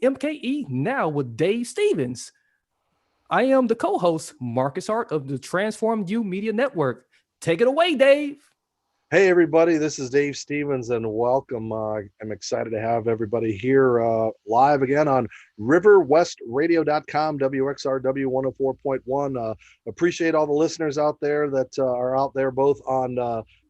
MKE Now with Dave Stevens. I am the co-host, Marcus Hart of the Transform You Media Network. Take it away, Dave. Hey, everybody, this is Dave Stevens, and welcome. I'm excited to have everybody here live again on riverwestradio.com, WXRW 104.1. Appreciate all the listeners out there that are out there both on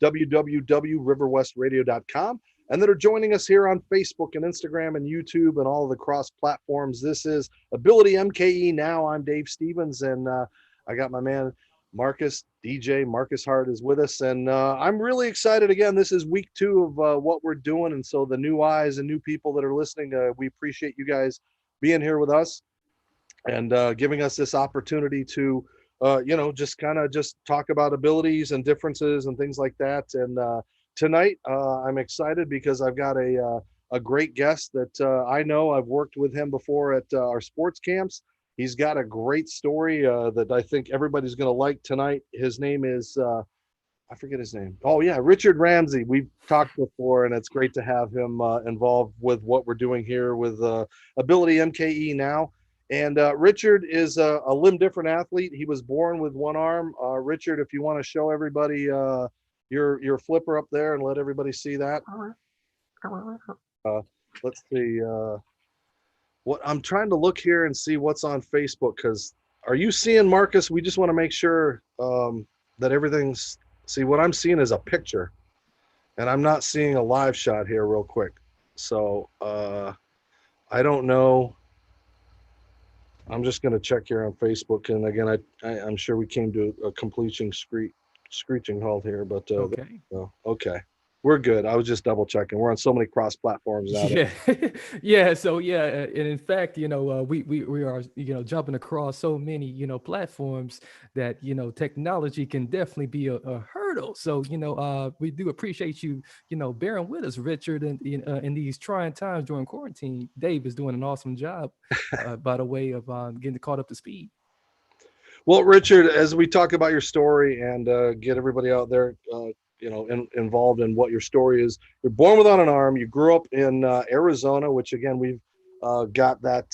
www.riverwestradio.com and that are joining us here on Facebook and Instagram and YouTube and all of the cross platforms. This is Ability MKE Now. I'm Dave Stevens, and I got my man DJ Marcus Hart is with us, and I'm really excited. Again, this is week 2 of what we're doing, and so the new eyes and new people that are listening, we appreciate you guys being here with us and giving us this opportunity to just talk about abilities and differences and things like that. And tonight I'm excited because I've got a great guest that I know. I've worked with him before at our sports camps. He's got a great story that I think everybody's going to like tonight. His name is, I forget his name. Oh, yeah, Richard Ramsey. We've talked before, and it's great to have him involved with what we're doing here with Ability MKE Now. And Richard is a limb different athlete. He was born with one arm. Richard, if you want to show everybody your flipper up there and let everybody see that. Let's see. What I'm trying to look here and see what's on Facebook, because are you seeing, Marcus? We just want to make sure that everything's, see, what I'm seeing is a picture, and I'm not seeing a live shot here real quick. So I don't know. I'm just going to check here on Facebook. And again, I'm sure we came to a screeching halt here, but Okay. okay. We're good. I was just double checking. We're on so many cross platforms now. Yeah, yeah. So yeah, and in fact, we are jumping across so many platforms that technology can definitely be a hurdle. So we do appreciate you bearing with us, Richard, and in these trying times during quarantine. Dave is doing an awesome job, by the way of getting caught up to speed. Well, Richard, as we talk about your story and get everybody out there, involved in what your story is. You're born without an arm. You grew up in Arizona, which again, we've got that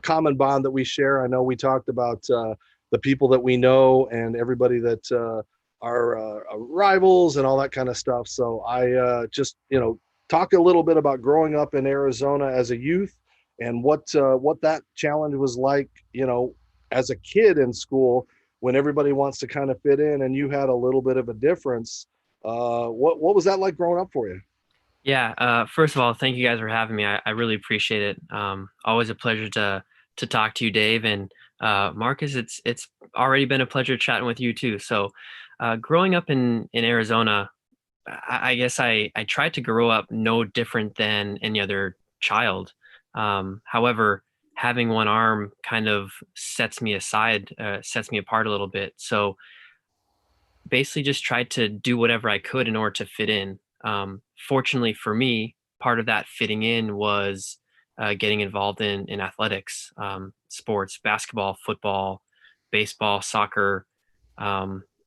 common bond that we share. I know we talked about the people that we know and everybody that are rivals and all that kind of stuff. So I talk a little bit about growing up in Arizona as a youth and what that challenge was like, as a kid in school, when everybody wants to kind of fit in and you had a little bit of a difference. What was that like growing up for you? Yeah. First of all, thank you guys for having me. I really appreciate it. Always a pleasure to talk to you, Dave, and Marcus. It's already been a pleasure chatting with you too. So, growing up in Arizona, I guess I tried to grow up no different than any other child. However, having one arm kind of sets me apart a little bit. So basically just tried to do whatever I could in order to fit in. Fortunately for me, part of that fitting in was getting involved in athletics, sports, basketball, football, baseball, soccer,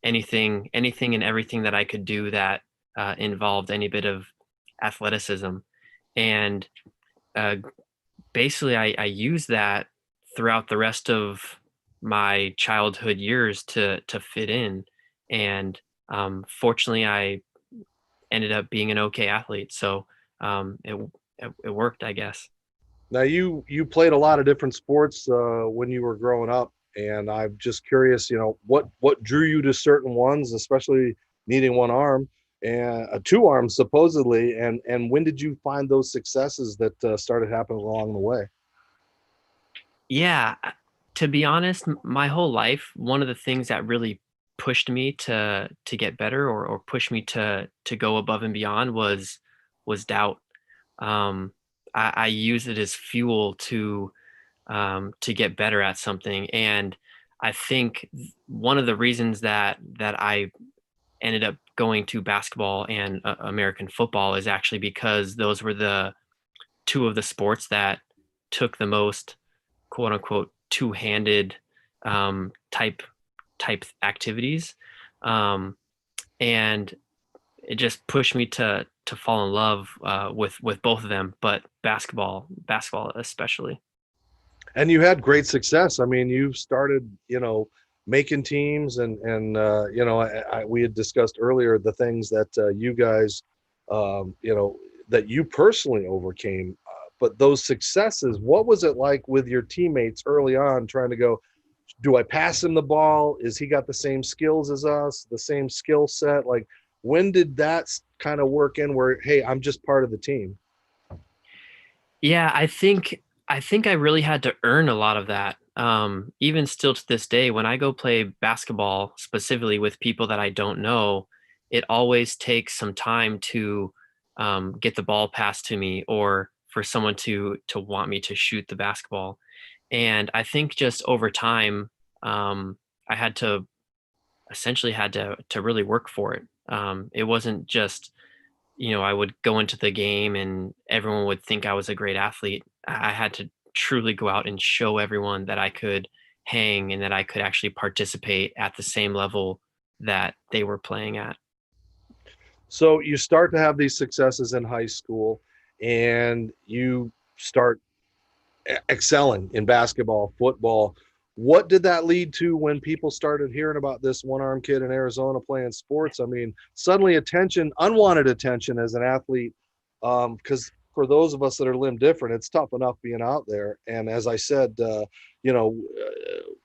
anything and everything that I could do that involved any bit of athleticism. And basically I used that throughout the rest of my childhood years to fit in. And fortunately, I ended up being an okay athlete. So it worked, I guess. Now you played a lot of different sports when you were growing up, and I'm just curious, what drew you to certain ones, especially needing one arm and two arms supposedly, and when did you find those successes that started happening along the way? Yeah, to be honest, my whole life, one of the things that really pushed me to get better or push me to go above and beyond was doubt. Um, I use it as fuel to get better at something, and I think one of the reasons that I ended up going to basketball and American football is actually because those were the two of the sports that took the most quote unquote two-handed type activities, um, and it just pushed me to fall in love with both of them, but basketball especially. And you had great success. I mean, you started, making teams, and we had discussed earlier the things that you guys, that you personally overcame. But those successes, what was it like with your teammates early on, trying to go, do I pass him the ball? Is he got the same skills as us, the same skill set? Like, when did that kind of work in where, hey, I'm just part of the team? Yeah, I think I really had to earn a lot of that. Even still to this day, when I go play basketball, specifically with people that I don't know, it always takes some time to get the ball passed to me, or for someone to want me to shoot the basketball. And I think just over time, I had to essentially had to really work for it. It wasn't just, I would go into the game and everyone would think I was a great athlete. I had to truly go out and show everyone that I could hang and that I could actually participate at the same level that they were playing at. So you start to have these successes in high school, and you start excelling in basketball, football. What did that lead to when people started hearing about this one arm kid in Arizona playing sports? I mean, suddenly attention, unwanted attention as an athlete, because for those of us that are limb different, it's tough enough being out there. And as I said,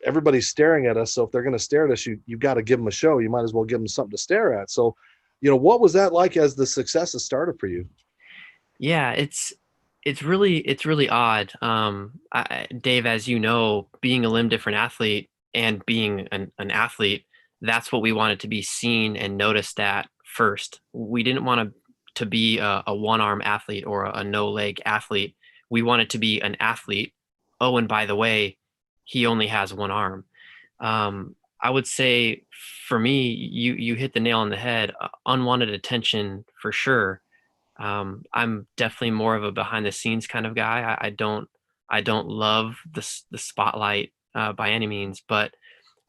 everybody's staring at us. So if they're going to stare at us, you've got to give them a show. You might as well give them something to stare at. So, what was that like as the successes started for you? Yeah, it's really odd. Dave, as you know, being a limb different athlete and being an athlete, that's what we wanted to be seen and noticed at first. We didn't want to be a one arm athlete or a no leg athlete. We wanted to be an athlete. Oh, and by the way, he only has one arm. I would say for me, you hit the nail on the head. Unwanted attention for sure. I'm definitely more of a behind the scenes kind of guy. I don't love the spotlight by any means, but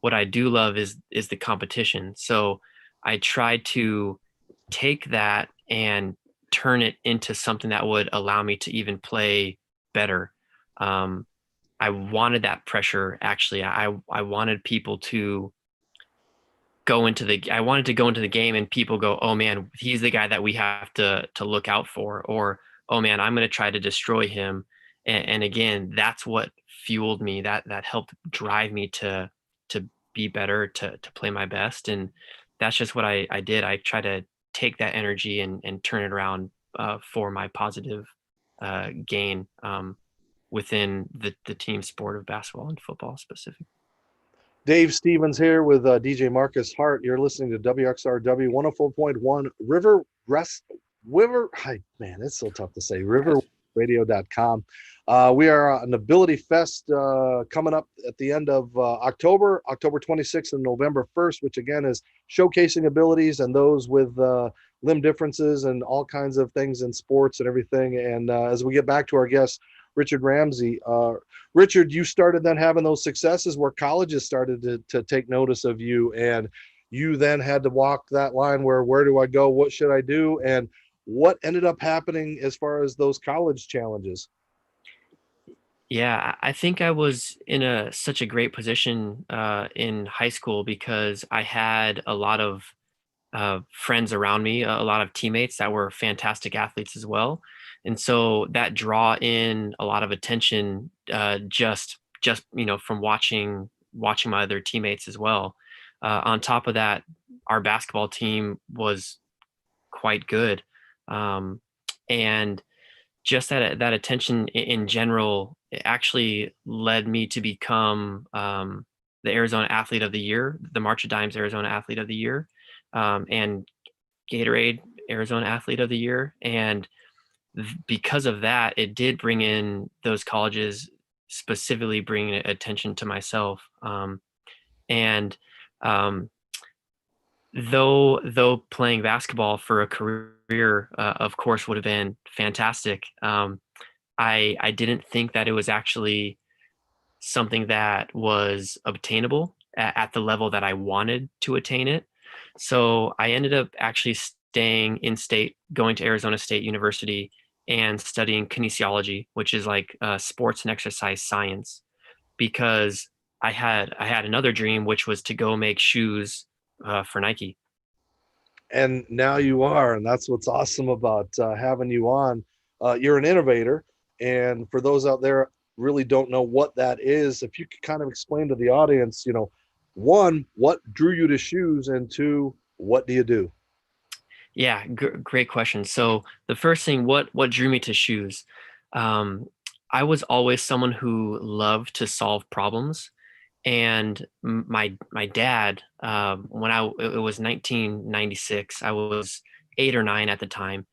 what I do love is the competition. So I try to take that and turn it into something that would allow me to even play better. Um, I wanted that pressure. Actually, I wanted people to I wanted to go into the game and people go, "Oh man, he's the guy that we have to look out for," or "Oh man, I'm going to try to destroy him." And again, that's what fueled me. That helped drive me to be better, to play my best, and that's just what I did. I try to take that energy and turn it around for my positive gain within the team sport of basketball and football specifically. Dave Stevens here with DJ Marcus Hart. You're listening to WXRW 104.1 River Rest River. Hi, man, it's so tough to say. Riverradio.com. We are on Ability Fest coming up at the end of October 26th and November 1st, which again is showcasing abilities and those with limb differences and all kinds of things in sports and everything. And as we get back to our guest, Richard Ramsey, Richard, you started then having those successes where colleges started to take notice of you, and you then had to walk that line where do I go? What should I do? And what ended up happening as far as those college challenges? Yeah, I think I was in such a great position in high school because I had a lot of friends around me, a lot of teammates that were fantastic athletes as well, and so that draw in a lot of attention just from watching my other teammates as well. On top of that, our basketball team was quite good, um, and just that attention in general it actually led me to become the Arizona Athlete of the Year, the March of Dimes Arizona Athlete of the Year, and Gatorade Arizona Athlete of the Year. And because of that, it did bring in those colleges, specifically bringing attention to myself. And um, though playing basketball for a career, of course, would have been fantastic. I didn't think that it was actually something that was obtainable at the level that I wanted to attain it. So I ended up actually staying in state, going to Arizona State University and studying kinesiology, which is like sports and exercise science, because I had another dream, which was to go make shoes for Nike. And now you are, and that's what's awesome about having you on. You're an innovator, and for those out there really don't know what that is, if you could kind of explain to the audience, one, what drew you to shoes, and two, what do you do? Yeah, great question. So the first thing, what drew me to shoes? Um, I was always someone who loved to solve problems, and my dad, when it was 1996, I was 8 or 9 at the time,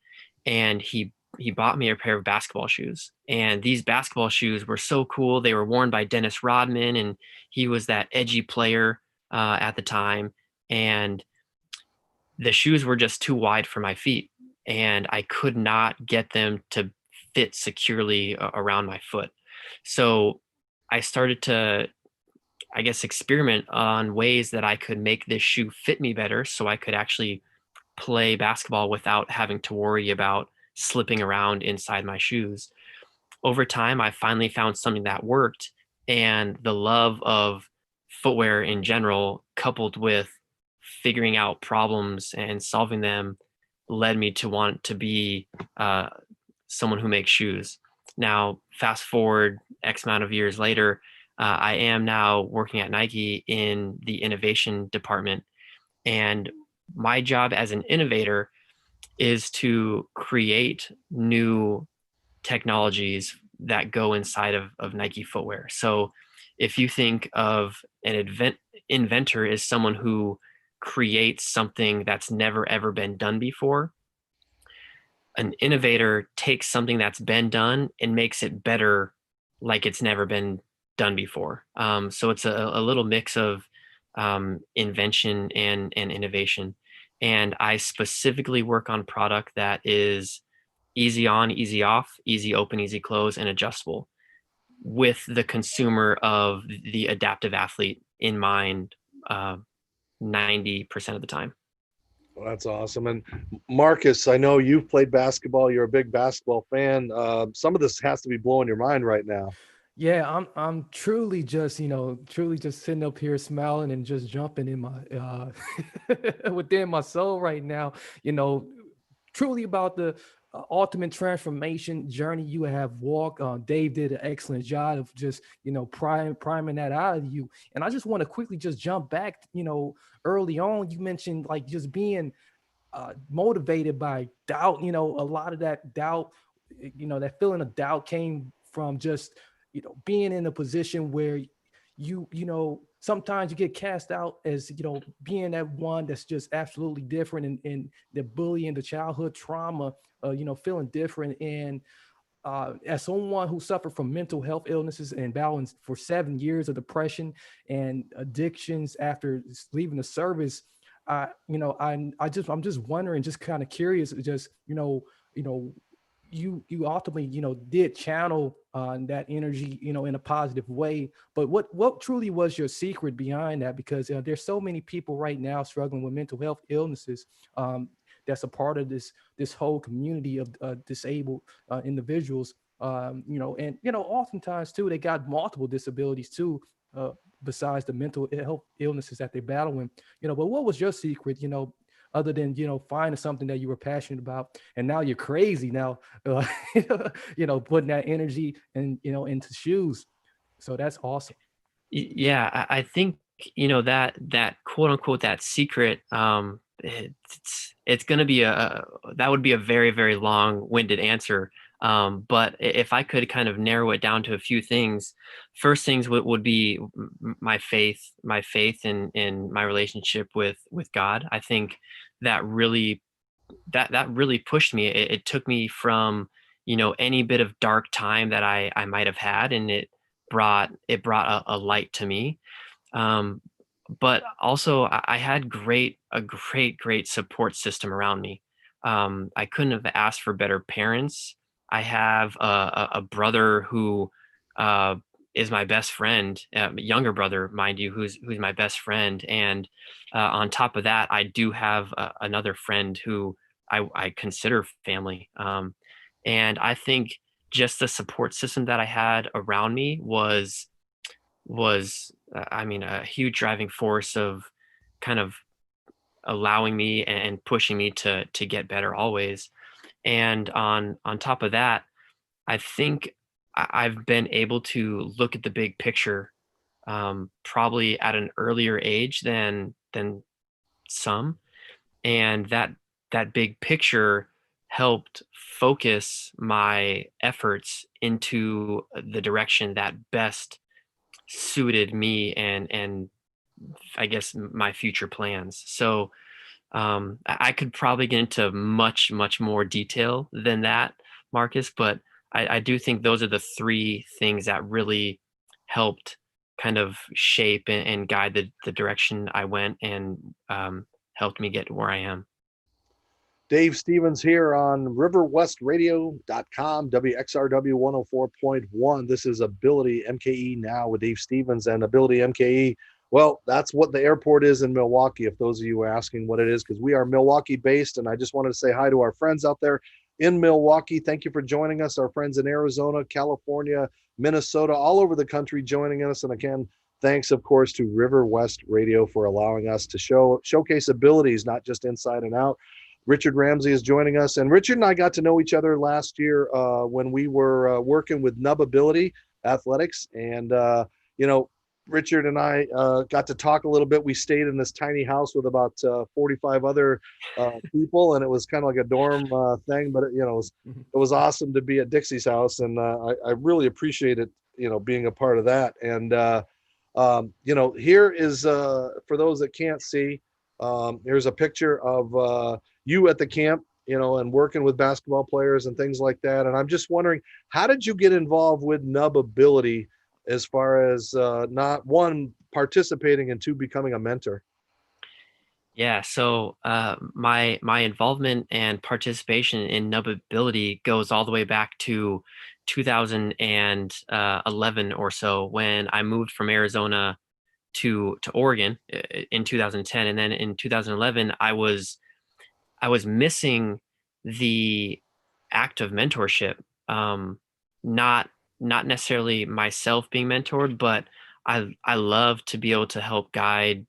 and he bought me a pair of basketball shoes, and these basketball shoes were so cool. They were worn by Dennis Rodman, and he was that edgy player at the time, and the shoes were just too wide for my feet, and I could not get them to fit securely around my foot. So I started to, I guess, experiment on ways that I could make this shoe fit me better so I could actually play basketball without having to worry about slipping around inside my shoes. Over time, I finally found something that worked, and the love of footwear in general, coupled with figuring out problems and solving them, led me to want to be uh, someone who makes shoes. Now, fast forward X amount of years later, I am now working at Nike in the innovation department. And my job as an innovator is to create new technologies that go inside of Nike footwear. So if you think of inventor as someone who creates something that's never ever been done before, an innovator takes something that's been done and makes it better, like it's never been done before. So it's a little mix of invention and innovation. And I specifically work on product that is easy on, easy off, easy open, easy close, and adjustable, with the consumer of the adaptive athlete in mind, 90% of the time. Well, that's awesome. And Marcus, I know you've played basketball. You're a big basketball fan. Some of this has to be blowing your mind right now. Yeah, I'm truly just, truly just sitting up here smiling and just jumping in my within my soul right now, you know, truly about the ultimate transformation journey you have walked. Dave did an excellent job of just, priming that out of you. And I just want to quickly just jump back, early on, you mentioned like just being motivated by doubt. A lot of that doubt, that feeling of doubt came from just, being in a position where sometimes you get cast out as, being that one that's just absolutely different, and the bullying, the childhood trauma, feeling different. And as someone who suffered from mental health illnesses and battling for 7 years of depression and addictions after leaving the service, I'm just wondering, just kind of curious, just you ultimately did channel that energy in a positive way. But what truly was your secret behind that? Because there's so many people right now struggling with mental health illnesses, that's a part of this whole community of disabled individuals. And oftentimes too, they got multiple disabilities too, besides the mental health illnesses that they're battling. But what was your secret? Other than finding something that you were passionate about, and now you're crazy now, putting that energy and into shoes. So that's awesome. Yeah, I think that quote unquote that secret. It's going to be that would be a very very long winded answer. But if I could kind of narrow it down to a few things, first things would be my faith in my relationship with God. I think that really that really pushed me. It took me from any bit of dark time that I might have had, and it brought a light to me. um, but also I had a great support system around me. I couldn't have asked for better parents. I have a brother who uh, is my best friend, younger brother, mind you, who's my best friend. And on top of that, I do have another friend who I consider family. And I think just the support system that I had around me was I mean, a huge driving force of kind of allowing me and pushing me to get better always. And on top of that, I think I've been able to look at the big picture, probably at an earlier age than some, and that big picture helped focus my efforts into the direction that best suited me and I guess my future plans. So I could probably get into much more detail than that, Marcus, but I do think those are the three things that really helped kind of shape and guide the direction I went and helped me get where I am. Dave Stevens here on riverwestradio.com, WXRW 104.1. This is Ability MKE Now with Dave Stevens and Ability MKE. Well, that's what the airport is in Milwaukee, if those of you are asking what it is, because we are Milwaukee based. And I just wanted to say hi to our friends out there in Milwaukee. Thank you for joining us. Our friends in Arizona, California, Minnesota, all over the country joining us. And again, thanks, of course, to River West Radio for allowing us to showcase abilities, not just inside and out. Richard Ramsey is joining us. And Richard and I got to know each other last year when we were working with Nub Ability Athletics. And, Richard and I got to talk a little bit. We stayed in this tiny house with about 45 other people, and it was kind of like a dorm thing, but it was awesome to be at Dixie's house. And I really appreciated, being a part of that. And, here is, for those that can't see, here's a picture of you at the camp, and working with basketball players and things like that. And I'm just wondering, how did you get involved with Nub Ability as far as not one, participating, and two, becoming a mentor? Yeah, so my involvement and participation in Nubbability goes all the way back to 2011 or so, when I moved from Arizona to Oregon in 2010, and then in 2011 I was missing the act of mentorship. Not not necessarily myself being mentored, but I love to be able to help guide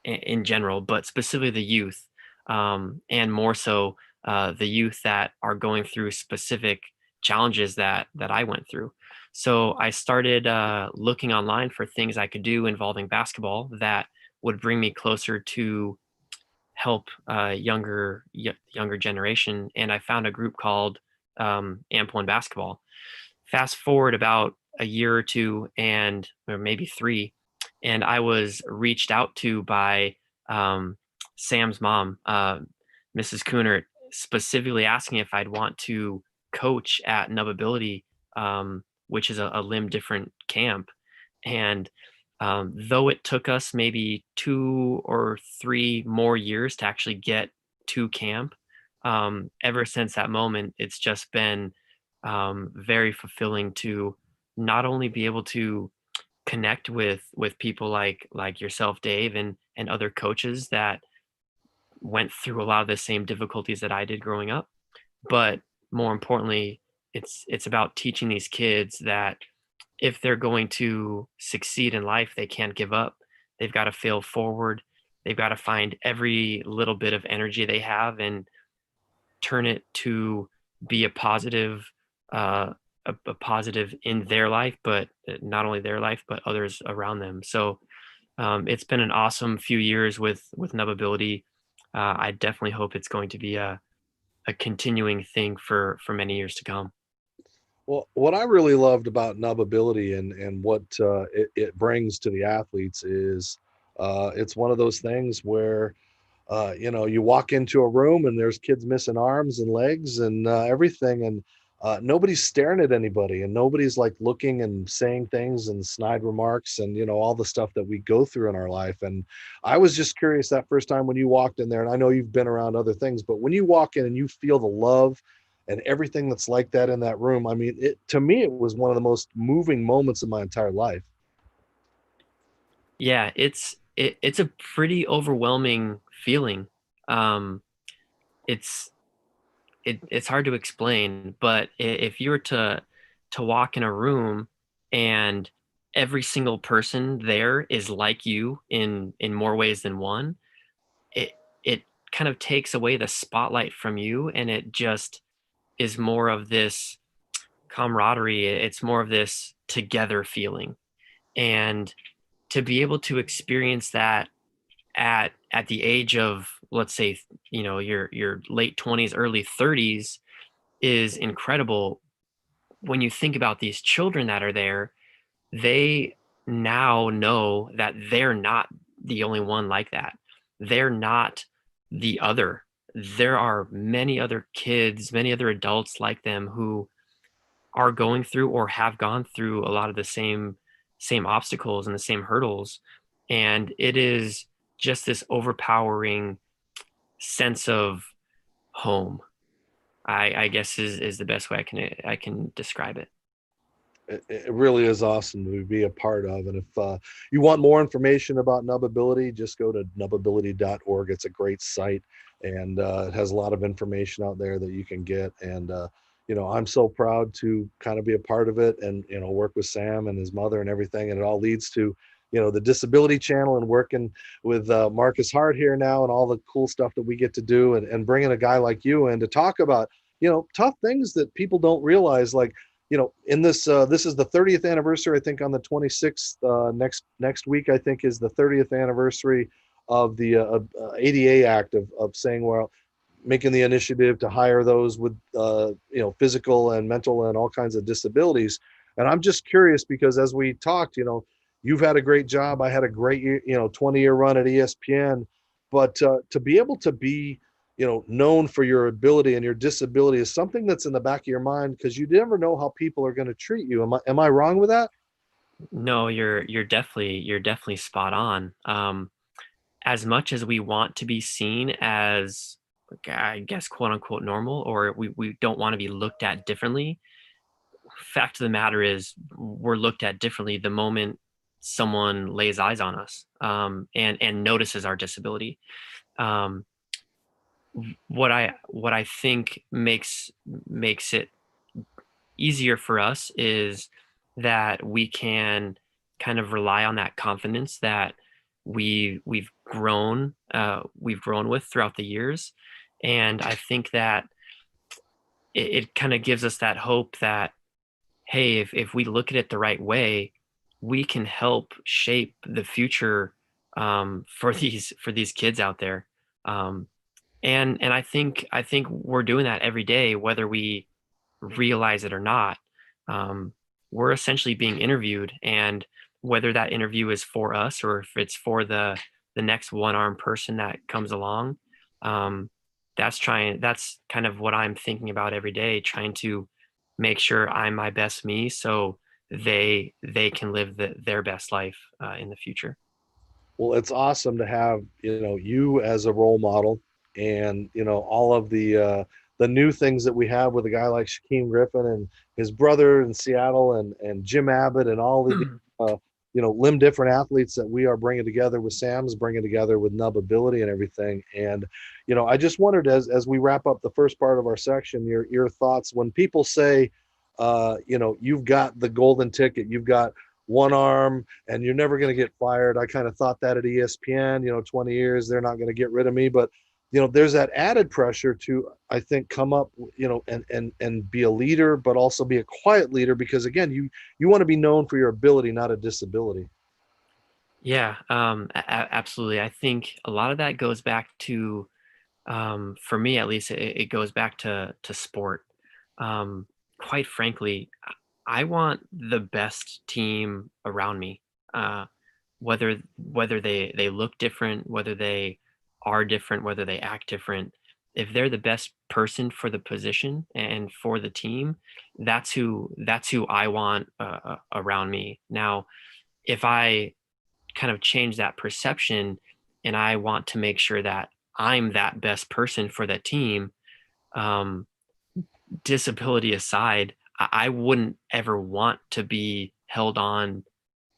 in general, but specifically the youth, and more so the youth that are going through specific challenges that I went through. So I started looking online for things I could do involving basketball that would bring me closer to help younger generation, and I found a group called AMP1 Basketball. Fast forward about a year or two, and or maybe three, and I was reached out to by Sam's mom, Mrs. Coonert, specifically asking if I'd want to coach at Nubbability, which is a limb different camp. And though it took us maybe 2 or 3 more years to actually get to camp, ever since that moment, it's just been very fulfilling to not only be able to connect with people like yourself, Dave, and other coaches that went through a lot of the same difficulties that I did growing up, but more importantly, it's about teaching these kids that if they're going to succeed in life, they can't give up. They've got to fail forward. They've got to find every little bit of energy they have and turn it to be a positive, a positive in their life, but not only their life, but others around them. So it's been an awesome few years with Nubbability. I definitely hope it's going to be a continuing thing for many years to come. Well, what I really loved about Nub Ability and what it brings to the athletes is it's one of those things where you walk into a room and there's kids missing arms and legs and everything, and nobody's staring at anybody, and nobody's like looking and saying things and snide remarks and all the stuff that we go through in our life. And I was just curious that first time when you walked in there, and I know you've been around other things, but when you walk in and you feel the love and everything that's like that in that room, I mean, to me, it was one of the most moving moments of my entire life. Yeah, it's a pretty overwhelming feeling. Um, it's it's hard to explain, but if you were to walk in a room and every single person there is like you in more ways than one, it it kind of takes away the spotlight from you, and it just is more of this camaraderie. It's more of this together feeling. And to be able to experience that at the age of, let's say, your late 20s, early 30s, is incredible. When you think about these children that are there, they now know that they're not the only one like that. They're not the other. There are many other kids, many other adults like them who are going through or have gone through a lot of the same obstacles and the same hurdles. And it is just this overpowering sense of home. I guess is the best way I can describe it. It really is awesome to be a part of. And if you want more information about Nubability, just go to nubability.org. It's a great site, and it has a lot of information out there that you can get. And I'm so proud to kind of be a part of it, and work with Sam and his mother and everything. And it all leads to the Disability Channel, and working with Marcus Hart here now, and all the cool stuff that we get to do, and bringing a guy like you in to talk about tough things that people don't realize, like in this is the 30th anniversary. I think on the 26th, next week, I think, is the 30th anniversary of the ADA Act, of saying, well, making the initiative to hire those with physical and mental and all kinds of disabilities. And I'm just curious, because as we talked, you've had a great job. I had a great 20-year run at ESPN, but to be able to be known for your ability and your disability is something that's in the back of your mind, because you never know how people are going to treat you. Am I wrong with that? No, you're definitely spot on. As much as we want to be seen as, like, I guess, quote unquote normal, or we don't want to be looked at differently, fact of the matter is we're looked at differently the moment someone lays eyes on us, and notices our disability. Um, what I think makes it easier for us is that we can kind of rely on that confidence that we've grown with throughout the years. And I think that it kind of gives us that hope that, hey, if we look at it the right way, we can help shape the future, for these kids out there. um, and I think we're doing that every day, whether we realize it or not. Um, we're essentially being interviewed, and whether that interview is for us or if it's for the next one-armed person that comes along, um, that's kind of what I'm thinking about every day, trying to make sure I'm my best me, so they can live their best life in the future. Well, it's awesome to have you as a role model, and all of the new things that we have with a guy like Shaquem Griffin and his brother in Seattle, and Jim Abbott, and all of the limb different athletes that we are bringing together, with Sam's bringing together with Nubability and everything. And I just wondered, as we wrap up the first part of our section, your thoughts when people say, you've got the golden ticket, you've got one arm, and you're never going to get fired. I kind of thought that at ESPN, 20 years, they're not going to get rid of me. But, there's that added pressure to, I think, come up, and be a leader, but also be a quiet leader, because again, you want to be known for your ability, not a disability. Yeah, absolutely. I think a lot of that goes back to, for me at least, it goes back to sport. Um, Quite frankly, I want the best team around me. Whether they look different, whether they are different, whether they act different. If they're the best person for the position and for the team, that's who I want around me. Now, if I kind of change that perception and I want to make sure that I'm that best person for that team, um, disability aside, I wouldn't ever want to be held on.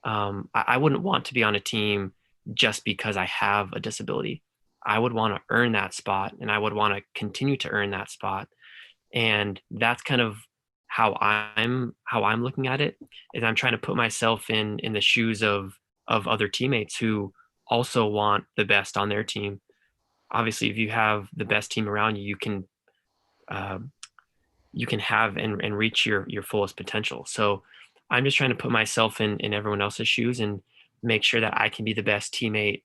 I wouldn't want to be on a team just because I have a disability. I would want to earn that spot, and I would want to continue to earn that spot. And that's kind of how I'm looking at it, is I'm trying to put myself in the shoes of other teammates who also want the best on their team. Obviously, if you have the best team around you, uh, you can have and reach your fullest potential. So I'm just trying to put myself in everyone else's shoes and make sure that I can be the best teammate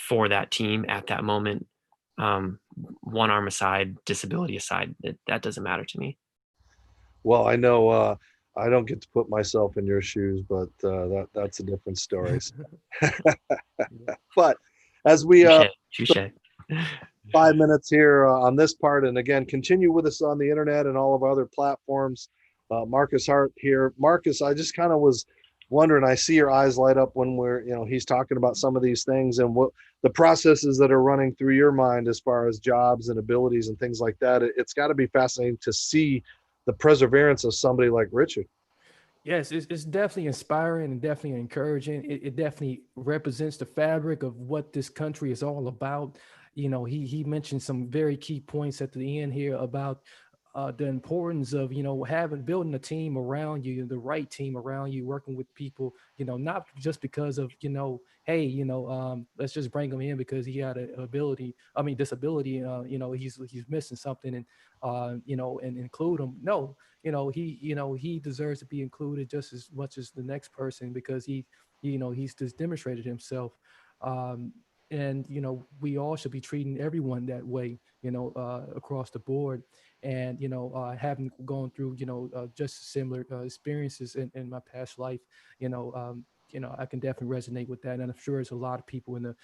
for that team at that moment. Um, One arm aside, disability aside, that doesn't matter to me. Well, I know I don't get to put myself in your shoes, but that's a different story. But as we Touche, touche. 5 minutes here on this part, and again, continue with us on the internet and all of our other platforms. Marcus Hart here. Marcus, I just kind of was wondering. I see your eyes light up when he's talking about some of these things and what the processes that are running through your mind as far as jobs and abilities and things like that. It's got to be fascinating to see the perseverance of somebody like Richard. Yes, it's definitely inspiring and definitely encouraging. It definitely represents the fabric of what this country is all about. He mentioned some very key points at the end here about the importance of building a team around you, the right team around you, working with people. Not just because of hey, let's just bring him in because he had disability. He's missing something, and and include him. No, he deserves to be included just as much as the next person because he's just demonstrated himself. um, and we all should be treating everyone that way, across the board. And having gone through just similar experiences in my past life, I can definitely resonate with that, and I'm sure there's a lot of people in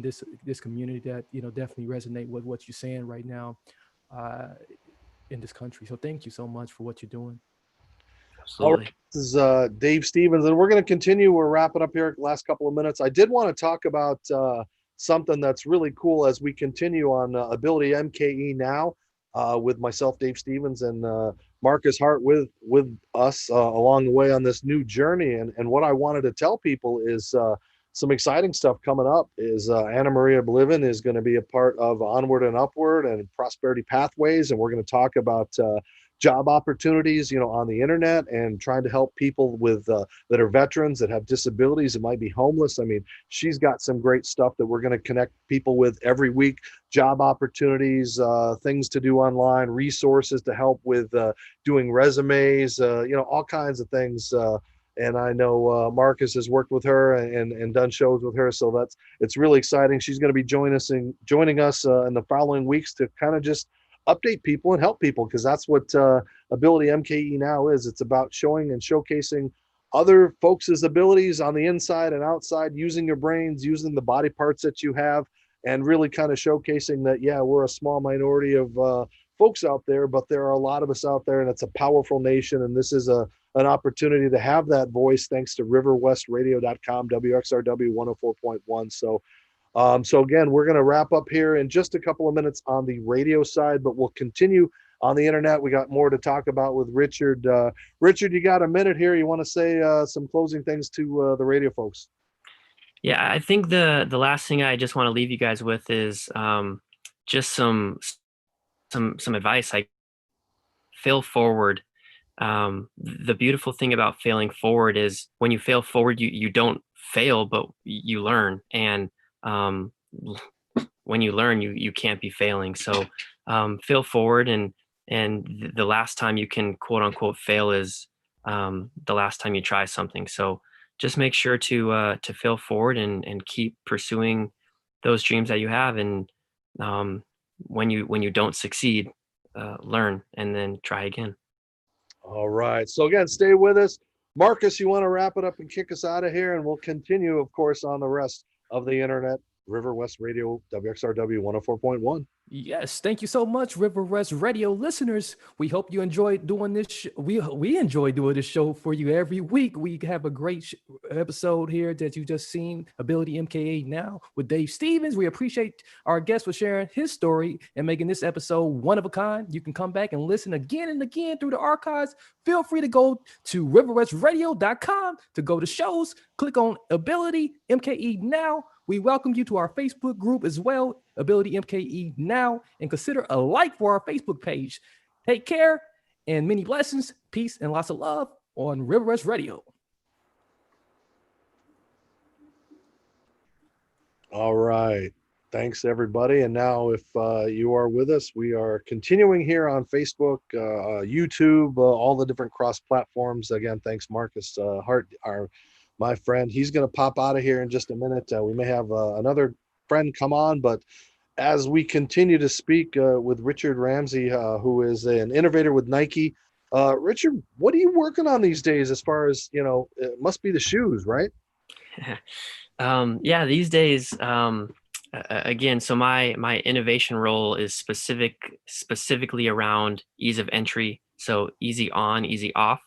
this community that definitely resonate with what you're saying right now. uh, in this country. So thank you so much for what you're doing. All right, Absolutely. this is Dave Stevens, and we're going to continue. We're wrapping up here last couple of minutes. I did want to talk about something that's really cool as we continue on Ability MKE now with myself, Dave Stevens, and Marcus Hart with us along the way on this new journey. And what I wanted to tell people is some exciting stuff coming up. Is Anna Maria Bliven is going to be a part of Onward and Upward and Prosperity Pathways, and we're going to talk about job opportunities, on the internet, and trying to help people with that are veterans that have disabilities that might be homeless. I mean, she's got some great stuff that we're going to connect people with every week. Job opportunities, things to do online, resources to help with doing resumes, all kinds of things. And I know Marcus has worked with her and done shows with her, so it's really exciting. She's going to be joining us in the following weeks to kind of just update people and help people, because that's what Ability MKE now is. It's about showing and showcasing other folks' abilities on the inside and outside, using your brains, using the body parts that you have, and really kind of showcasing that, yeah, we're a small minority of folks out there, but there are a lot of us out there, and it's a powerful nation. And this is an opportunity to have that voice thanks to riverwestradio.com, WXRW 104.1. So again, we're going to wrap up here in just a couple of minutes on the radio side, but we'll continue on the internet. We got more to talk about with Richard. Richard, you got a minute here? You want to say some closing things to the radio folks? Yeah, I think the last thing I just want to leave you guys with is just some advice. Like, fail forward. The beautiful thing about failing forward is when you fail forward, you don't fail, but you learn. And um, when you learn, you can't be failing. So fail forward, and the last time you can quote unquote fail is the last time you try something. So just make sure to fail forward and keep pursuing those dreams that you have. And when you don't succeed, learn and then try again. All right. So again, stay with us. Marcus, you want to wrap it up and kick us out of here? And we'll continue, of course, on the rest of the internet. River West Radio, WXRW 104.1. Yes, thank you so much, River West Radio listeners. We hope you enjoyed doing this. We enjoy doing this show for you every week. We have a great episode here that you just seen, Ability MKA Now with Dave Stevens. We appreciate our guest for sharing his story and making this episode one of a kind. You can come back and listen again and again through the archives. Feel free to go to riverwestradio.com to go to shows. Click on Ability MKE Now. We welcome you to our Facebook group as well, Ability MKE Now, and consider a like for our Facebook page. Take care and many blessings, peace, and lots of love on River West Radio. All right. Thanks, everybody. And now, if you are with us, we are continuing here on Facebook, YouTube, all the different cross platforms. Again, thanks, Marcus Hart, my friend. He's going to pop out of here in just a minute. We may have another friend come on, but as we continue to speak with Richard Ramsey, who is an innovator with Nike. Richard, what are you working on these days as far as, it must be the shoes, right? Yeah, these days, again, so my innovation role is specifically around ease of entry. So easy on, easy off,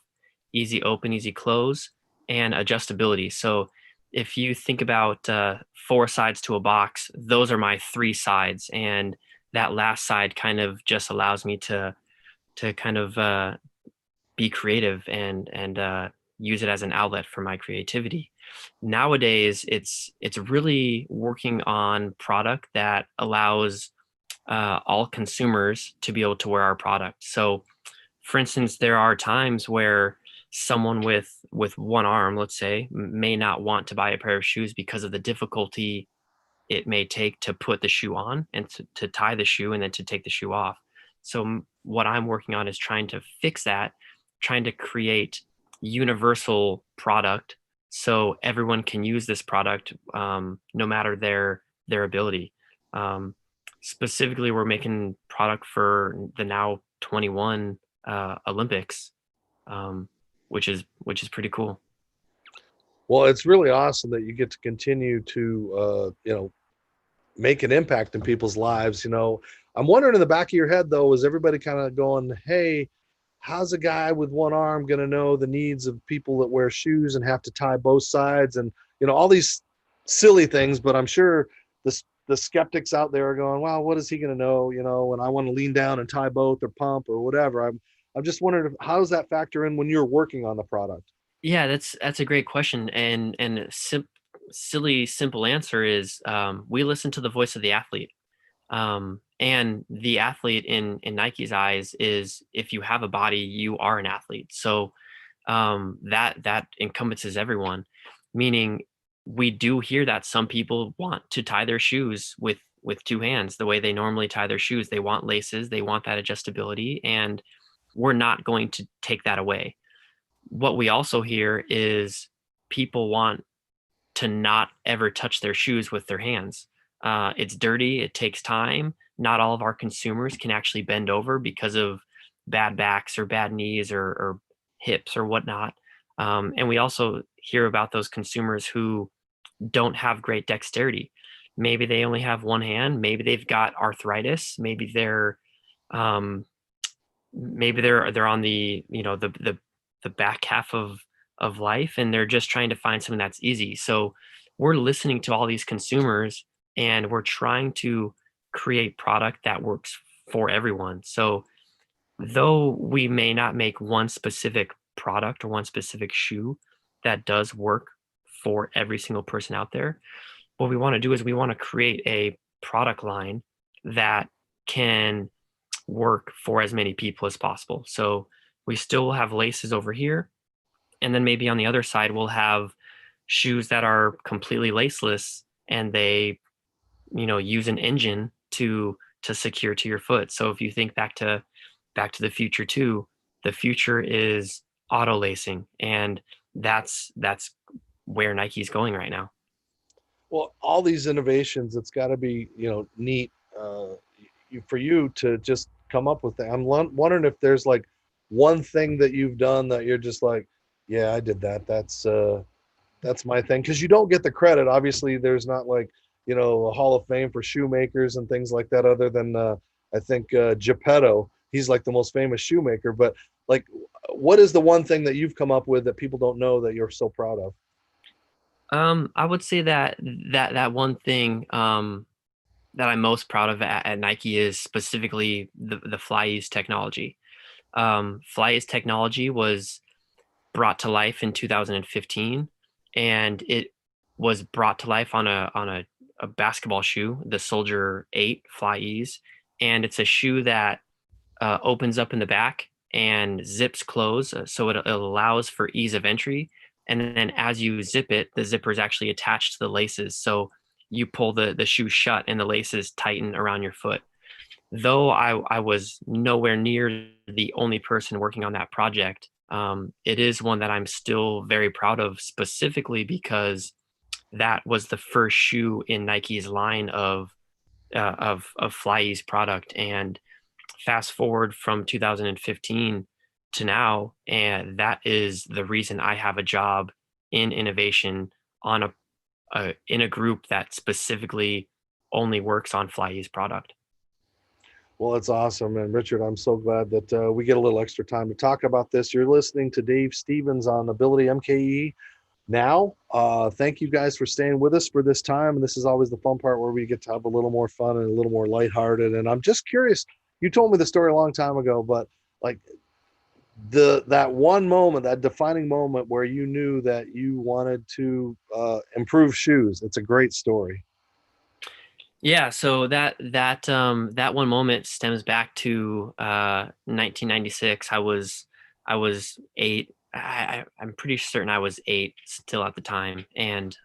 easy open, easy close, and adjustability. So if you think about 4 sides to a box, those are my 3 sides. And that last side kind of just allows me to kind of be creative and use it as an outlet for my creativity. Nowadays, it's really working on product that allows all consumers to be able to wear our product. So, for instance, there are times where someone with one arm, let's say, may not want to buy a pair of shoes because of the difficulty it may take to put the shoe on and to tie the shoe and then to take the shoe off. So what I'm working on is trying to fix that, trying to create universal product so everyone can use this product no matter their ability. Specifically, we're making product for the now 21 Olympics, which is pretty cool. Well, it's really awesome that you get to continue to, make an impact in people's lives. I'm wondering in the back of your head, though, is everybody kind of going, hey, how's a guy with one arm going to know the needs of people that wear shoes and have to tie both sides and, all these silly things. But I'm sure the skeptics out there are going, well, what is he going to know? And I want to lean down and tie both or pump or whatever. I'm just wondering, how does that factor in when you're working on the product? Yeah, that's a great question, and silly simple answer is we listen to the voice of the athlete, and the athlete in Nike's eyes is if you have a body, you are an athlete. So that encompasses everyone. Meaning, we do hear that some people want to tie their shoes with 2 hands the way they normally tie their shoes. They want laces, they want that adjustability, and we're not going to take that away. What we also hear is people want to not ever touch their shoes with their hands. It's dirty. It takes time. Not all of our consumers can actually bend over because of bad backs or bad knees or hips or whatnot. And we also hear about those consumers who don't have great dexterity. Maybe they only have one hand. Maybe they've got arthritis. Um, maybe they're on the the back half of life, and they're just trying to find something that's easy. So we're listening to all these consumers, and we're trying to create product that works for everyone. So though we may not make one specific product or one specific shoe that does work for every single person out there, what we want to do is we want to create a product line that can work for as many people as possible. So we still will have laces over here, and then maybe on the other side we'll have shoes that are completely laceless, and they use an engine to secure to your foot. So if you think back to the future too, the future is auto lacing, and that's where Nike's going right now. Well, all these innovations, it's got to be, neat for you to just come up with that. I'm wondering if there's like one thing that you've done that you're just like, yeah, I did that. That's my thing. Cause you don't get the credit. Obviously there's not like, a Hall of Fame for shoemakers and things like that, other than I think Geppetto, he's like the most famous shoemaker. But like, what is the one thing that you've come up with that people don't know that you're so proud of? I would say that one thing that I'm most proud of at Nike is specifically the Fly Ease technology. Fly Ease technology was brought to life in 2015, and it was brought to life on a a basketball shoe, the Soldier 8 Fly Ease, and it's a shoe that opens up in the back and zips close, so it allows for ease of entry. And then as you zip it, the zipper is actually attached to the laces, so you pull the shoe shut and the laces tighten around your foot. Though I was nowhere near the only person working on that project, it is one that I'm still very proud of, specifically because that was the first shoe in Nike's line of Fly's product. And fast forward from 2015 to now, and that is the reason I have a job in innovation on in a group that specifically only works on Fly's product. Well, it's awesome. And Richard, I'm so glad that we get a little extra time to talk about this. You're listening to Dave Stevens on Ability MKE now. Thank you guys for staying with us for this time. And this is always the fun part where we get to have a little more fun and a little more lighthearted. And I'm just curious, you told me the story a long time ago, but like that one moment, that defining moment where you knew that you wanted to improve shoes. It's a great story. Yeah, so that one moment stems back to 1996. I was 8. I'm pretty certain I was 8 still at the time, and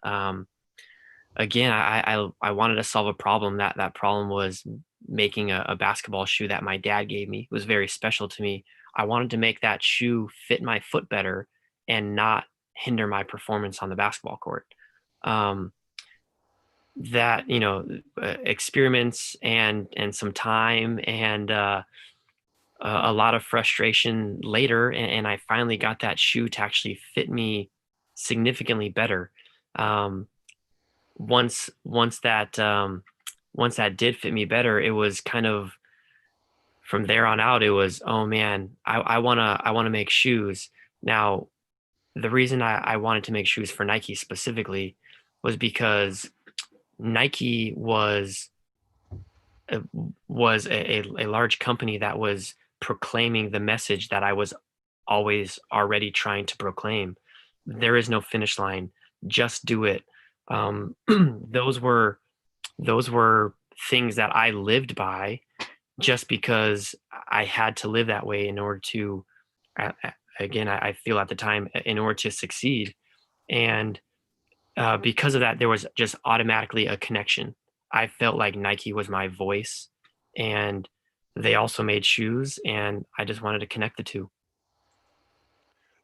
again, I wanted to solve a problem. That problem was making a basketball shoe that my dad gave me. It was very special to me. I wanted to make that shoe fit my foot better and not hinder my performance on the basketball court. Um, that experiments and some time and a lot of frustration later, and I finally got that shoe to actually fit me significantly better. um, once that did fit me better, it was kind of from there on out, it was, oh man, I want to make shoes. Now, the reason I wanted to make shoes for Nike specifically was because Nike uh, was a large company that was proclaiming the message that I was always already trying to proclaim. There is no finish line. Just do it. Those were things that I lived by, just because I had to live that way in order to, again, I feel at the time, in order to succeed. And because of that, there was just automatically a connection. I felt like Nike was my voice, and they also made shoes, and I just wanted to connect the two.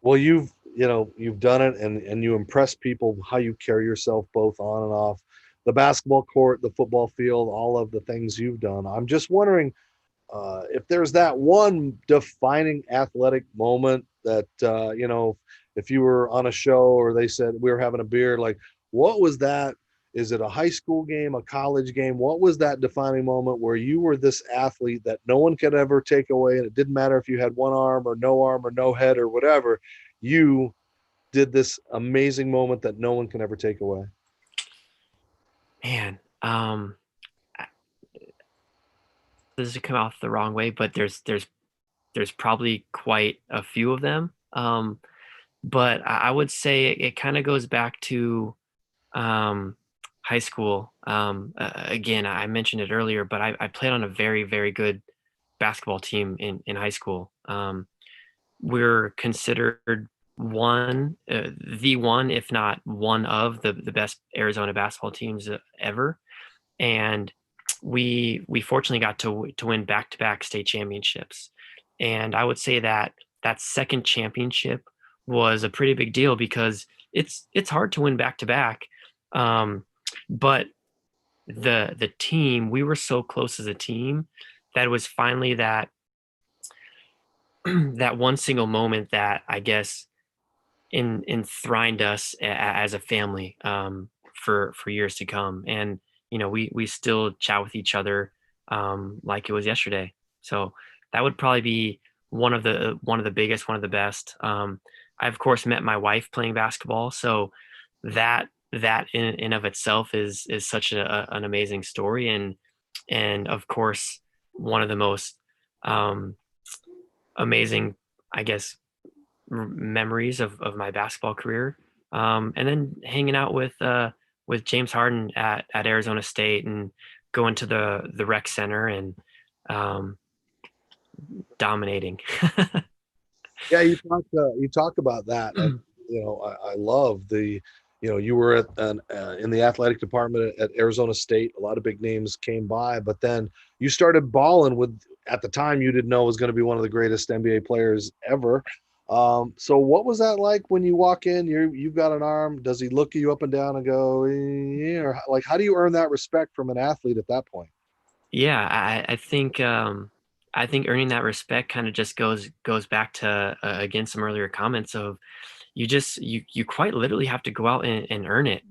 Well, you've done it, and you impress people how you carry yourself both on and off the basketball court, the football field, all of the things you've done. I'm just wondering if there's that one defining athletic moment that if you were on a show or they said we were having a beer, like what was that? Is it a high school game, a college game? What was that defining moment where you were this athlete that no one could ever take away, and it didn't matter if you had one arm or no head or whatever, you did this amazing moment that no one can ever take away? Man, I- this is come off the wrong way, but there's probably quite a few of them. But I would say it kind of goes back to um, high school. Again, I mentioned it earlier, but I played on a very, very good basketball team in high school. We're considered the one, if not one of the best Arizona basketball teams ever. And we fortunately got to win back-to-back state championships. And I would say that that second championship was a pretty big deal because it's hard to win back-to-back. But the team, we were so close as a team that it was finally that that one single moment that I guess enthroned us as a family, for years to come. And we still chat with each other like it was yesterday. So that would probably be one of the biggest, one of the best. I of course met my wife playing basketball, so that in of itself is such an amazing story. And of course one of the most um, amazing, I guess, memories of my basketball career. And then hanging out with with James Harden at Arizona State and going to the rec center and um, dominating. Yeah, you talk about that, and I love the you were in the athletic department at Arizona State. A lot of big names came by, but then you started balling with, at the time you didn't know was going to be one of the greatest NBA players ever. So what was that like when you walk in? You've got an arm. Does he look you up and down and go, yeah? Or like, how do you earn that respect from an athlete at that point? Yeah, I think earning that respect kind of just goes back to again some earlier comments of you quite literally have to go out and earn it.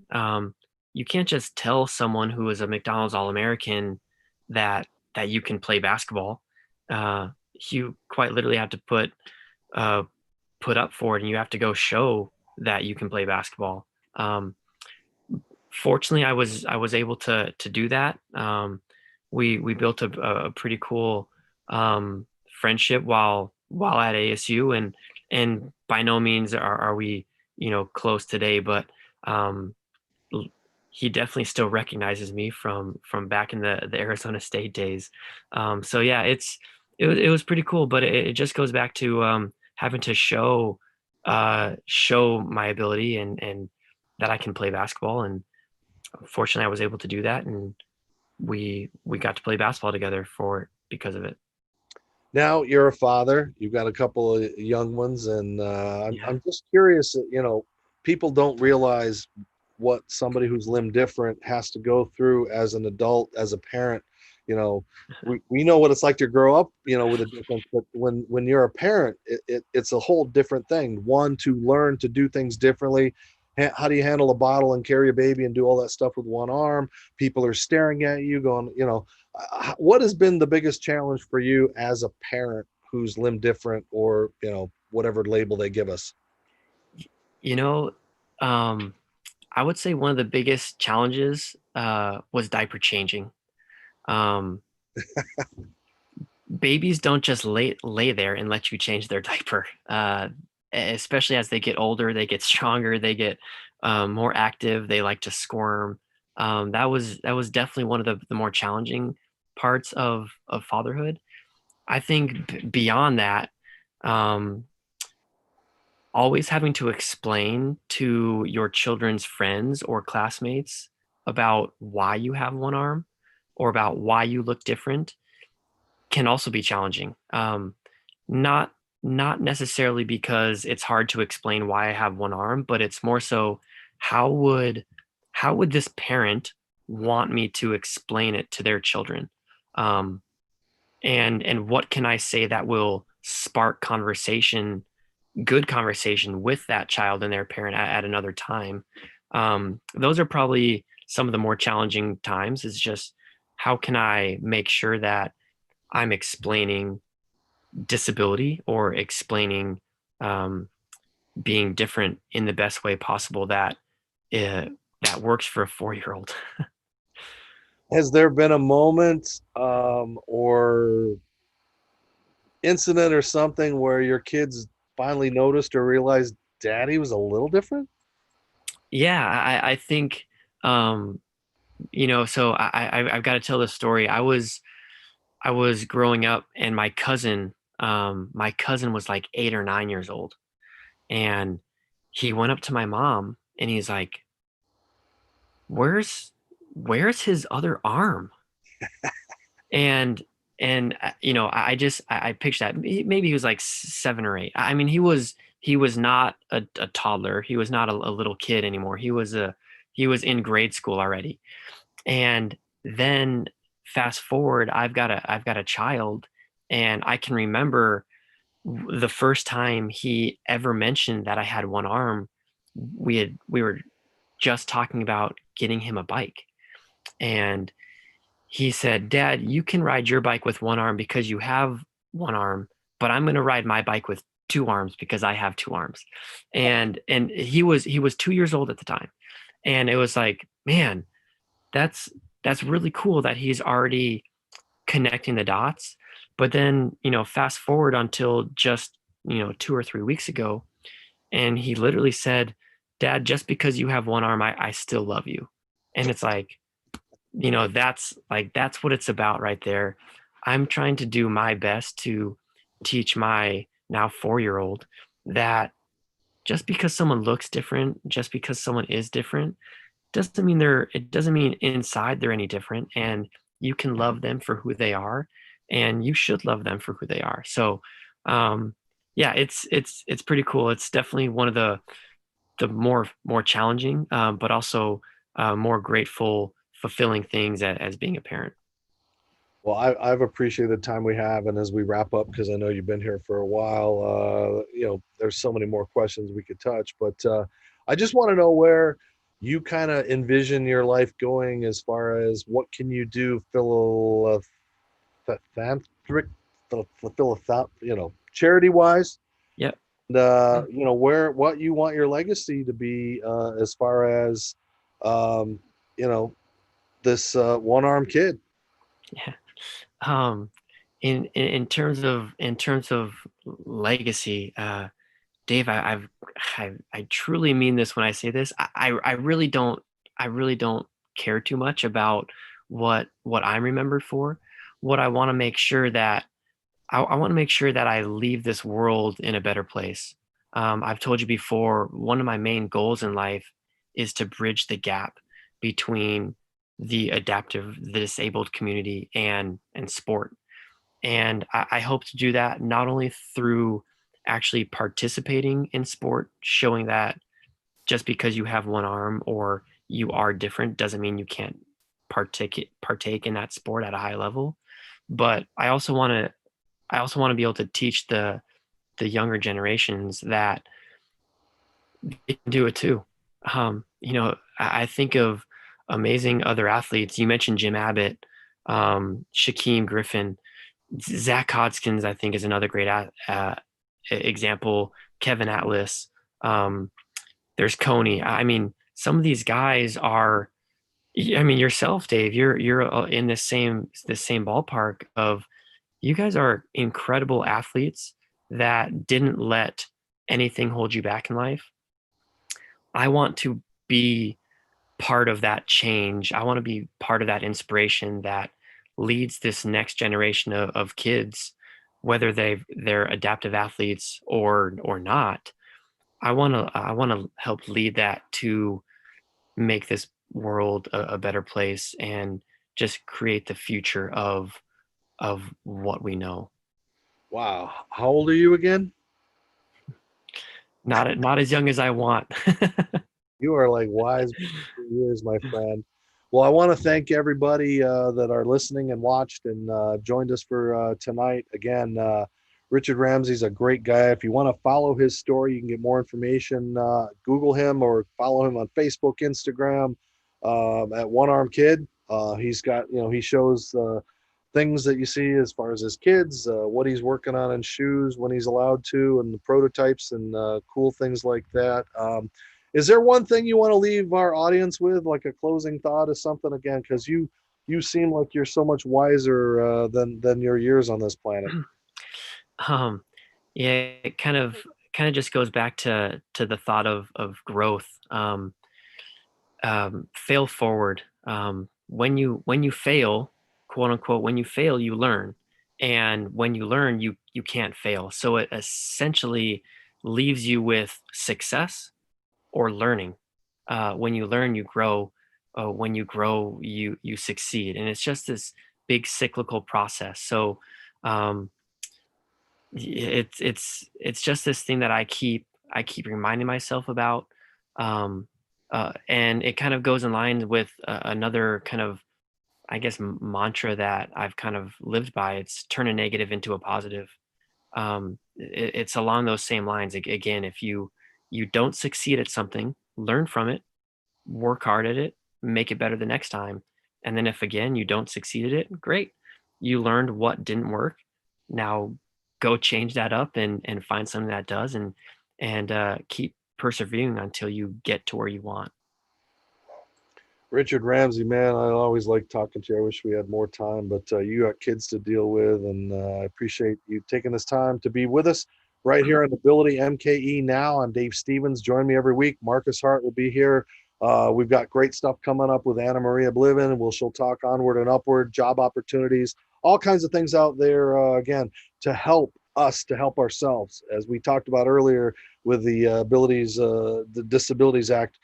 You can't just tell someone who is a McDonald's All-American that you can play basketball. Uh, you quite literally have to uh, put up for it, and you have to go show that you can play basketball. Fortunately, I was able to do that. We built a pretty cool friendship while at ASU, and by no means are we close today, but um, he definitely still recognizes me from back in the Arizona State days. So yeah, it was pretty cool, but it just goes back to having to show my ability and that I can play basketball. And fortunately, I was able to do that, and we got to play basketball together because of it. Now you're a father. You've got a couple of young ones, and Yeah. I'm just curious. People don't realize what somebody who's limb different has to go through as an adult, as a parent. We know what it's like to grow up, with a difference. But when you're a parent, it's a whole different thing. One, to learn to do things differently. How do you handle a bottle and carry a baby and do all that stuff with one arm? People are staring at you, going, what has been the biggest challenge for you as a parent who's limb different, or whatever label they give us? You know, um, I would say one of the biggest challenges was diaper changing. Um, Babies don't just lay there and let you change their diaper. Especially as they get older, they get stronger, they get more active, they like to squirm. That was definitely one of the more challenging parts of fatherhood. I think beyond that, um, always having to explain to your children's friends or classmates about why you have one arm or about why you look different can also be challenging. Not not necessarily because it's hard to explain why I have one arm, but it's more so how would this parent want me to explain it to their children? Um, and what can I say that will spark conversation, good conversation with that child and their parent at another time? Those are probably some of the more challenging times. Is just how can I make sure that I'm explaining disability or explaining um, being different in the best way possible uh, that works for a 4-year-old. Has there been a moment, or incident or something where your kids finally noticed or realized daddy was a little different? Yeah, I think um, so I've got to tell this story. I was growing up, and my cousin was like 8 or 9 years old, and he went up to my mom and he's like, "Where's his other arm?" And I just I picture that maybe he was like 7 or 8. I mean, he was not a toddler. He was not a little kid anymore. He was in grade school already. And then fast forward, I've got a child, and I can remember the first time he ever mentioned that I had one arm. We were just talking about getting him a bike, and he said, "Dad, you can ride your bike with one arm because you have one arm, but I'm going to ride my bike with two arms because I have two arms." And he was 2 years old at the time, and it was like, man, that's really cool that he's already connecting the dots. But then fast forward until just 2 or 3 weeks ago, and he literally said, "Dad, just because you have one arm, I still love you." And it's like, that's what it's about right there. I'm trying to do my best to teach my now 4-year-old that just because someone looks different, just because someone is different, it doesn't mean inside they're any different. And you can love them for who they are, and you should love them for who they are. So, yeah, it's pretty cool. It's definitely one of the more challenging, but also more grateful, fulfilling things as being a parent. Well, I've appreciated the time we have, and as we wrap up, because I know you've been here for a while, there's so many more questions we could touch, but I just want to know where you kind of envision your life going as far as what can you do philanthropic, charity wise, Yep. and where what you want your legacy to be as far as um, you know this one-armed kid. Yeah. Um, in terms of legacy, Dave, I truly mean this when I say this. I really don't care too much about what I'm remembered for. What I want to make sure that I want to make sure that I leave this world in a better place. I've told you before, one of my main goals in life is to bridge the gap between the disabled community and sport. And I hope to do that not only through actually participating in sport, showing that just because you have one arm or you are different doesn't mean you can't partake in that sport at a high level. But I also want to be able to teach the younger generations that they can do it too. I think of amazing other athletes. You mentioned Jim Abbott, Shaquem Griffin, Zach Hodgkins. I think is another great example. Kevin Atlas. Um, there's Coney. I mean, some of these guys are. I mean, yourself, Dave. You're in the same ballpark of you guys are incredible athletes that didn't let anything hold you back in life. I want to be part of that change. I want to be part of that inspiration that leads this next generation of kids, whether they're adaptive athletes or not. I want to help lead that to make this world a better place and just create the future of what we know. Wow, how old are you again? Not as young as I want. You are like wise years, my friend. Well, I want to thank everybody that are listening and watched and joined us for tonight. Again, Richard Ramsey's a great guy. If you want to follow his story, you can get more information. Google him or follow him on Facebook, Instagram at One Arm Kid. He's got, he shows things that you see as far as his kids, what he's working on in shoes when he's allowed to, and the prototypes and cool things like that. Is there one thing you want to leave our audience with, like a closing thought or something? Again, because you seem like you're so much wiser than your years on this planet. um, yeah, it kind of just goes back to the thought of growth. Fail forward. When you fail, quote unquote, when you fail, you learn, and when you learn, you can't fail. So it essentially leaves you with success or learning. When you learn, you grow. When you grow, you succeed, and it's just this big cyclical process. So um, it's just this thing that I keep reminding myself about, um, and it kind of goes in line with another kind of, I guess, mantra that I've kind of lived by. It's turn a negative into a positive. It's along those same lines. Again, if you don't succeed at something, learn from it, work hard at it, make it better the next time. And then if again you don't succeed at it, great. You learned what didn't work. Now go change that up and find something that does, and keep persevering until you get to where you want. Richard Ramsey, man, I always like talking to you. I wish we had more time, but you got kids to deal with, and I appreciate you taking this time to be with us right here on Ability MKE Now. I'm Dave Stevens. Join me every week. Marcus Hart will be here We've got great stuff coming up with Anna Maria Bliven. She'll talk onward and upward, job opportunities, all kinds of things out there, again, to help us, to help ourselves. As we talked about earlier with the Disabilities Act,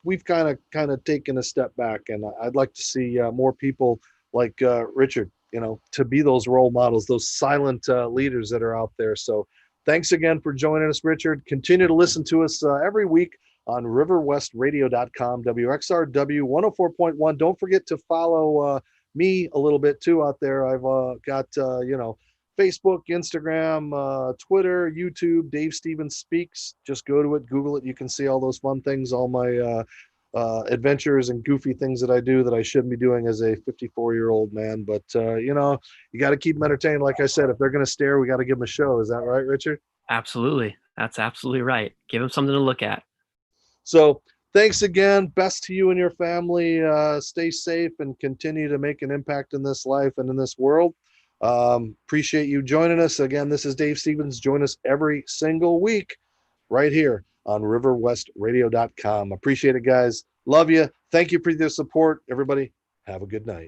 we've kind of taken a step back, and I'd like to see more people like Richard, to be those role models, those silent leaders that are out there. So thanks again for joining us, Richard. Continue to listen to us every week on riverwestradio.com, WXRW 104.1. Don't forget to follow me a little bit too out there. I've got, Facebook, Instagram, Twitter, YouTube, Dave Stevens Speaks. Just go to it, Google it. You can see all those fun things, all my adventures and goofy things that I do that I shouldn't be doing as a 54-year-old man. But, you got to keep them entertained. Like I said, if they're going to stare, we got to give them a show. Is that right, Richard? Absolutely. That's absolutely right. Give them something to look at. So thanks again. Best to you and your family. Stay safe and continue to make an impact in this life and in this world. Appreciate you joining us. Again, this is Dave Stevens. Join us every single week right here on riverwestradio.com. Appreciate it, guys. Love you. Thank you for your support. Everybody, have a good night.